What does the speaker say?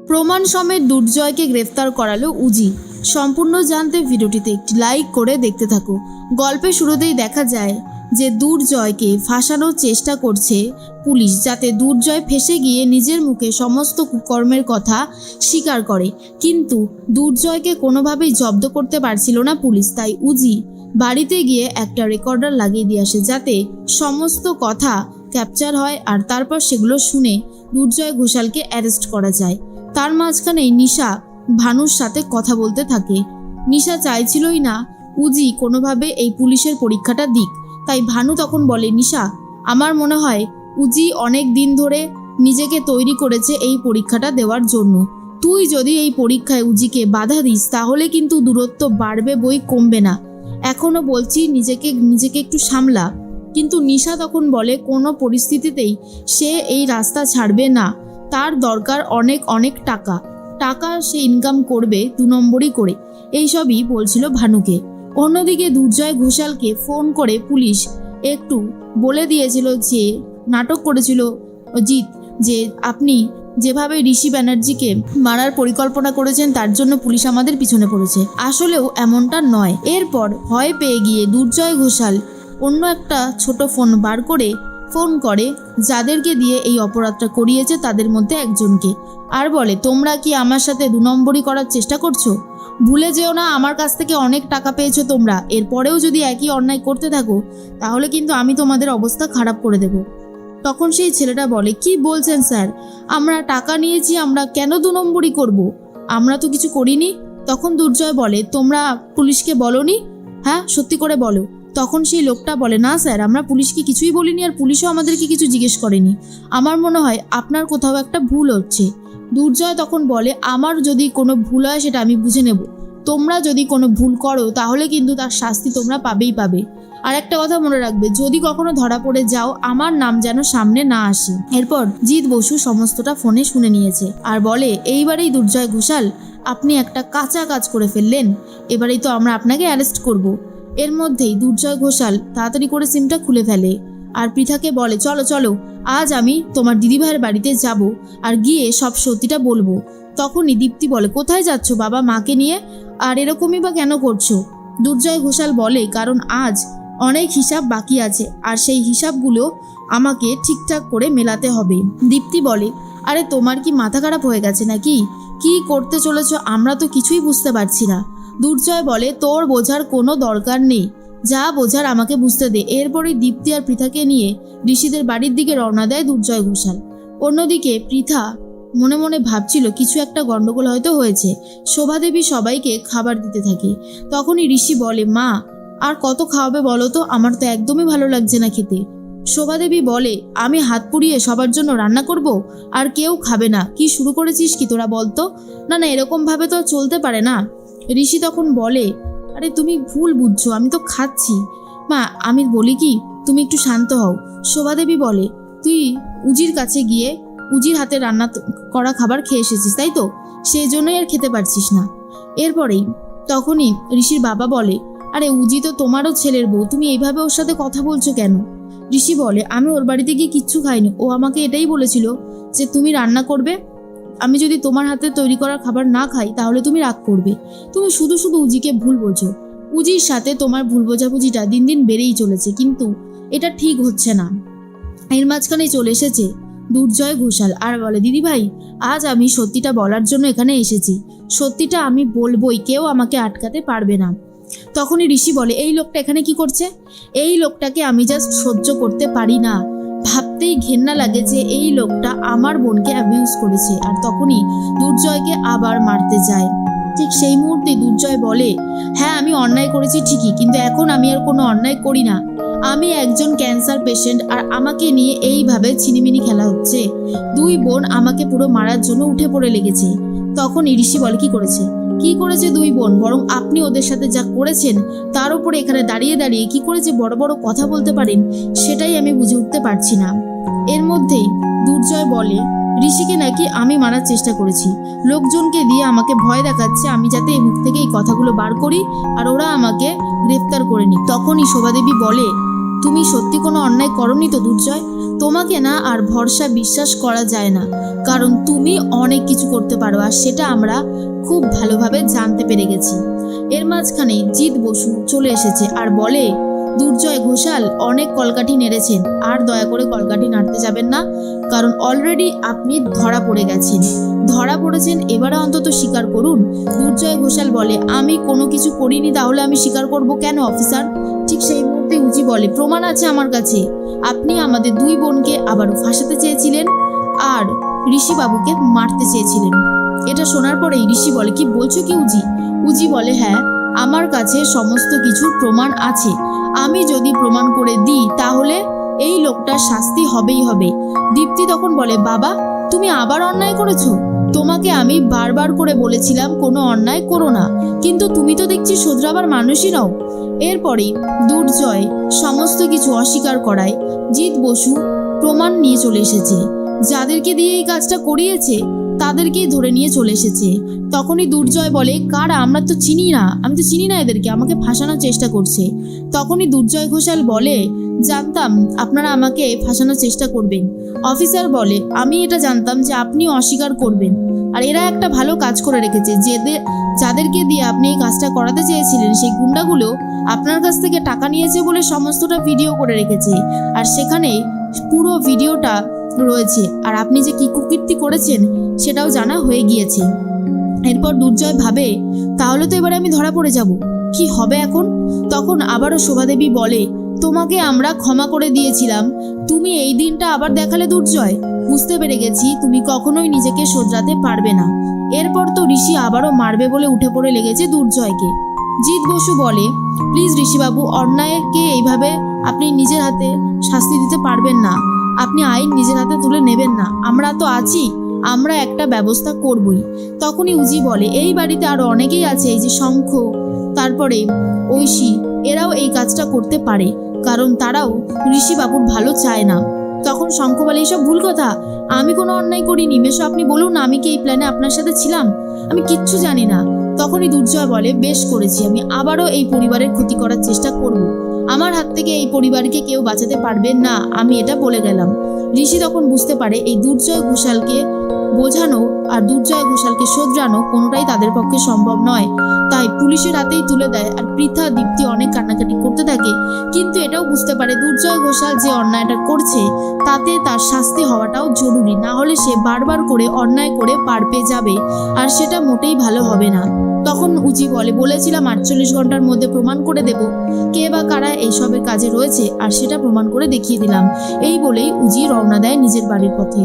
প্রমাণ সমেত দুর্জয়কে গ্রেফতার করালো উজি। সম্পূর্ণ জানতে ভিডিওটিতে একটি লাইক করে দেখতে থাকো। গল্পের শুরুতেই দেখা যায় যে দুর্জয়কে ফাঁসানোর চেষ্টা করছে পুলিশ, যাতে দুর্জয় ফেঁসে গিয়ে নিজের মুখে সমস্ত কুকর্মের কথা স্বীকার করে। কিন্তু দুর্জয়কে কোনোভাবেই জব্দ করতে পারছিল না পুলিশ, তাই উজি বাড়িতে গিয়ে একটা রেকর্ডার লাগিয়ে দিয়ে আসে, যাতে সমস্ত কথা ক্যাপচার হয় আর তারপর সেগুলো শুনে দুর্জয় ঘোষালকে অ্যারেস্ট করা যায়। তার মাঝখানেই নিশা ভানুর সাথে কথা বলতে থাকে। নিশা চাইছিলই না উজি কোনোভাবে এই পুলিশের পরীক্ষাটা দিক, তাই ভানু তখন বলে, নিশা, আমার মনে হয় উজি অনেক দিন ধরে নিজেকে তৈরি করেছে এই পরীক্ষাটা দেওয়ার জন্য। তুই যদি এই পরীক্ষায় উজিকে বাধা দিস তাহলে কিন্তু দূরত্ব বাড়বে বই কমবে না। এখনো বলছি নিজেকে একটু সামলা। কিন্তু নিশা তখন বলে কোনো পরিস্থিতিতেই সে এই রাস্তা ছাড়বে না। তার দরকার অনেক অনেক টাকা সে ইনকাম করবে 2 নম্বরই করে। এইসবই বলছিল ভানুকে। অন্যদিকে দুর্জয় ঘোষালকে ফোন করে পুলিশ একটু বলে দিয়েছিল যে নাটক করেছিল জিৎ, যে আপনি যেভাবে ঋষি ব্যানার্জিকে মারার পরিকল্পনা করেছেন তার জন্য পুলিশ আমাদের পিছনে পড়েছে। আসলেও এমনটা নয়। এরপর ভয় পেয়ে গিয়ে দুর্জয় ঘোষাল অন্য একটা ছোট ফোন বার করে ফোন করে যাদেরকে দিয়ে এই অপরাধটা করিয়েছে তাদের মধ্যে একজনকে, আর বলে, তোমরা কি আমার সাথে 2 নম্বরই করার চেষ্টা করছো? ভুলে যেও না আমার কাছ থেকে অনেক টাকা পেয়েছো তোমরা। এরপরেও যদি একই অন্যায় করতে থাকো তাহলে কিন্তু আমি তোমাদের অবস্থা খারাপ করে দেব। তখন সেই ছেলেটা বলে, কি বলছেন স্যার, আমরা টাকা নিয়েছি, আমরা কেন 2 নম্বরই করব? আমরা তো কিছু করিনি। তখন দুর্জয় বলে, তোমরা পুলিশকে বলোনি? হ্যাঁ, সত্যি করে বলো। তখন সেই লোকটা বলে, না স্যার, আমরা পুলিশকে কিছুই বলিনি, আর পুলিশও আমাদেরকে কিছু জিজ্ঞেস করেনি। আমার মনে হয় আপনার কোথাও একটা ভুল হচ্ছে। দুর্জয় তখন বলে, আমার যদি কোনো ভুল হয় সেটা আমি বুঝে নেব। তোমরা যদি কোনো ভুল করো তাহলে কিন্তু তার শাস্তি তোমরা পাবে। আর একটা কথা মনে রাখবে, যদি কখনো ধরা পড়ে যাও আমার নাম যেন সামনে না আসে। এরপর জিৎ বসু সমস্তটা ফোনে শুনে নিয়েছে আর বলে, এইবারেই দুর্জয় ঘোষাল আপনি একটা কাঁচা কাজ করে ফেললেন, এবারেই তো আমরা আপনাকে অ্যারেস্ট করব। এর মধ্যেই দুর্জয় ঘোষাল তাড়াতাড়ি করে সিমটা খুলে ফেলে আর পৃথাকে বলে, চলো আজ আমি তোমার দিদিভাইয়ের বাড়িতে যাব আর গিয়ে সব সত্যিটা বলবো। তখনই দীপ্তি বলে, কোথায় যাচ্ছ বাবা মাকে নিয়ে, আর এরকমই বা কেন করছো? দুর্জয় ঘোষাল বলে, কারণ আজ অনেক হিসাব বাকি আছে আর সেই হিসাবগুলো আমাকে ঠিকঠাক করে মেলাতে হবে। দীপ্তি বলে, আরে তোমার কি মাথা খারাপ হয়ে গেছে নাকি? কি করতে চলেছ আমরা তো কিছুই বুঝতে পারছি না। দুর্জয় বলে, তোর বোঝার কোনো দরকার নেই, যা বোঝার আমাকে বুঝতে দে। এরপরই দীপ্তি আর পৃথাকে নিয়ে ঋষিদের বাড়ির দিকে রওনা দেয় দুর্জয় ঘোষাল। অন্যদিকে পৃথা মনে মনে ভাবছিল কিছু একটা গন্ডগোল হয়তো হয়েছে। শোভাদেবী সবাইকে খাবার দিতে থাকে। তখনই ঋষি বলে, মা আর কত খাওয়াবে বলো তো, আমার তো একদমই ভালো লাগছে না খেতে। শোভাদেবী বলে, আমি হাত পুড়িয়ে সবার জন্য রান্না করব আর কেউ খাবে না? কি শুরু করেছিস কি তোরা বলতো? না এরকম ভাবে তো চলতে পারে না। ঋষি তখন বলে, আরে তুমি ভুল বুঝছো, আমি তো খাচ্ছি। মা আমি বলি কি, তুমি একটু শান্ত হও। শোভাদেবী বলে, তুই উজির কাছে গিয়ে উজির হাতে রান্না করা খাবার খেয়ে এসেছিস তাই তো, সেই জন্যই আর খেতে পারছিস না। এরপরেই তখনই ঋষির বাবা বলে, আরে উজি তো তোমারও ছেলের বউ, তুমি এইভাবে ওর সাথে কথা বলছো কেন? ঋষি বলে, আমি ওর বাড়িতে গিয়ে কিচ্ছু খাইনি, ও আমাকে এটাই বলেছিল যে তুমি রান্না করবে, আমি যদি তোমার হাতে তৈরি করা খাবার না খাই তাহলে তুমি রাগ করবে। তুমি শুধু উজিকে ভুল বোঝো। উজির সাথে তোমার ভুল বোঝাবুঝিটা দিন দিন বেড়েই চলেছে, কিন্তু এটা ঠিক হচ্ছে না। এর মাঝখানে চলে এসেছে দুর্জয় ঘোষাল আর বলে, দিদি ভাই আজ আমি সত্যিটা বলার জন্য এখানে এসেছি, সত্যিটা আমি বলবোই, কেউ আমাকে আটকাতে পারবে না। তখনই ঋষি বলে, এই লোকটা এখানে কি করছে? এই লোকটাকে আমি জাস্ট সহ্য করতে পারি না, ভাবতেই ঘেন্না লাগে যে এই লোকটা আমার বোনকে অ্যাবিউজ করেছে। আর তখনই দুর্জয়কে আবার মারতে যায়। ঠিক সেই মুহূর্তে দুর্জয় বলে, হ্যাঁ আমি অন্যায় করেছি ঠিকই, কিন্তু এখন আমি আর কোনো অন্যায় করি না। আমি একজন ক্যান্সার পেশেন্ট আর আমাকে নিয়ে এইভাবে ছিনিমিনি খেলা হচ্ছে। 2 বোন আমাকে পুরো মারার জন্য উঠে পড়ে লেগেছে। তখন ঋষি বলে, কি করেছে 2 বোন? বরং আপনি ওদের সাথে যা করেছেন তার উপরে এখানে দাঁড়িয়ে কি করে যে বড় বড় কথা বলতে পারেন সেটাই আমি বুঝে উঠতে পারছি না। এর মধ্যেই দুর্জয় বলে, ঋষিকে নাকি আমি মারার চেষ্টা করেছি, লোকজনকে দিয়ে আমাকে ভয় দেখাচ্ছে আমি যাতে এই মুখ থেকে এই কথাগুলো বার করি আর ওরা আমাকে গ্রেফতার করে নি। তখনই শোভাদেবী বলে, তুমি সত্যি কোনো অন্যায় করনি তো দুর্জয়? তোমাকে না আর ভরসা বিশ্বাস করা যায় না, কারণ তুমি অনেক কিছু করতে পারো, আর সেটা আমরা খুব ভালোভাবে জানতে পেরে গেছি। এর মাঝখানে জিৎ বসু চলে এসেছে আর বলে, দুর্জয় ঘোষাল অনেক কলকাঠি নেড়েছেন, আর দয়া করে কলকাঠি নাড়তে যাবেন না, কারণ অলরেডি আপনি ধরা পড়ে গেছেন। ধরা পড়েছেন, এবারে অন্তত স্বীকার করুন। দুর্জয় ঘোষাল বলে, আমি কোনো কিছু করিনি, তাহলে আমি স্বীকার করব কেন অফিসার? ঠিক সেই মুহূর্তে উজি বলে, প্রমাণ আছে আমার কাছে। আপনি আমাদের দুই বোনকে আবারও ফাঁসাতে চেয়েছিলেন আর ঋষিবাবুকে মারতে চেয়েছিলেন। এটা শোনার পরেই ঋষি বলে, কি বলছো কি উজি? উজি বলে, হ্যাঁ, আমার কাছে সমস্ত কিছুর প্রমাণ আছে। আমি যদি প্রমাণ করে দিই তাহলে এই লোকটার শাস্তি হবেই হবে। দীপ্তি তখন বলে, বাবা তুমি আবার অন্যায় করেছো? তোমাকে আমি বারবার করে বলেছিলাম কোনো অন্যায় করো না, কিন্তু তুমি তো দেখছি শোধরাবার মানুষই নও। এরপরে দুর্জয় সমস্ত কিছু অস্বীকার করায় জিৎ বসু প্রমাণ নিয়ে চলে এসেছে। যাদেরকে দিয়ে এই কাজটা করিয়েছে তাদেরকেই ধরে নিয়ে চলে এসেছে। তখনই দুর্জয় বলে, কারা? আমরা তো চিনি না, আমি তো চিনি না এদেরকে, আমাকে ফাঁসানোর চেষ্টা করছে। তখনই দুর্জয় ঘোষাল বলে, জানতাম আপনারা আমাকে ফাঁসানোর চেষ্টা করবেন। অফিসার বলে, আমি এটা জানতাম যে আপনি অস্বীকার করবেন, আর এরা একটা ভালো কাজ করে রেখেছে। যাদেরকে দিয়ে আপনি এই কাজটা করাতে চেয়েছিলেন সেই গুন্ডাগুলো আপনার কাছ থেকে টাকা নিয়েছে বলে সমস্তটা ভিডিও করে রেখেছে, আর সেখানে পুরো ভিডিওটা রয়েছে, আর আপনি যে কি কুকীর্তি করেছেন সেটাও জানা হয়ে গিয়েছে। এরপর দুর্জয় ভাবে, তাহলে তো এবারে আমি ধরা পড়ে যাব, কি হবে এখন? তখন আবারও শোভাদেবী বলে, তোমাকে আমরা ক্ষমা করে দিয়েছিলাম, তুমি এই দিনটা আবার দেখালে দুর্জয়। বুঝতে পেরে গেছি তুমি কখনোই নিজেকে শোধরাতে পারবে না। এরপর তো ঋষি আবারও মারবে বলে উঠে পড়ে লেগেছে দুর্জয়কে। জিৎ বসু বলে, প্লিজ ঋষিবাবু, অন্যায়কে এইভাবে আপনি নিজের হাতে শাস্তি দিতে পারবেন না, আপনি আইন নিজের হাতে তুলে নেবেন না, আমরা তো আছি, আমরা একটা ব্যবস্থা করবই। তখনই উজি বলে, এই বাড়িতে আরো অনেকেই আছে, এই যে শঙ্খ, তারপরে ঐশী, এরাও এই কাজটা করতে পারে, কারণ তারাও ঋষিবাবুর ভালো চায় না। তখন শঙ্খ বলে, এইসব ভুল কথা, আমি কোনো অন্যায় করিনি, মেশো আপনি বলুন না, আমি কি এই প্ল্যানে আপনার সাথে ছিলাম? আমি কিচ্ছু জানি না। তখনই দুর্জয় বলে, বেশ করেছি, আমি আবারও এই পরিবারের ক্ষতি করার চেষ্টা করব। আমার হাত থেকে এই পরিবারকে কেউ বাঁচাতে পারবেন না, আমি এটা বলে গেলাম। ঋষি তখন বুঝতে পারে এই দুর্জয় ঘোষালকে বোঝানো আর দুর্জয় ঘোষালকে শোধরানো কোনোটাই তাদের পক্ষে সম্ভব নয়, তাই পুলিশের হাতেই তুলে দেয়। আর পৃথা দীপ্তি অনেক কান্নাকাটি করতে থাকে, কিন্তু এটাও বুঝতে পারে দুর্জয় ঘোষাল যে অন্যায়টা করছে তাতে তার শাস্তি হওয়াটাও জরুরি, না হলে সে বারবার করে অন্যায় করে পার পেয়ে যাবে, আর সেটা মোটেই ভালো হবে না। তখন উজি বলে, বলেছিলাম 48 ঘন্টার মধ্যে প্রমাণ করে দেব কে বা কারা এইসবের কাজে রয়েছে, আর সেটা প্রমাণ করে দেখিয়ে দিলাম। এই বলেই উজি রওনা দেয় নিজের বাড়ির পথে।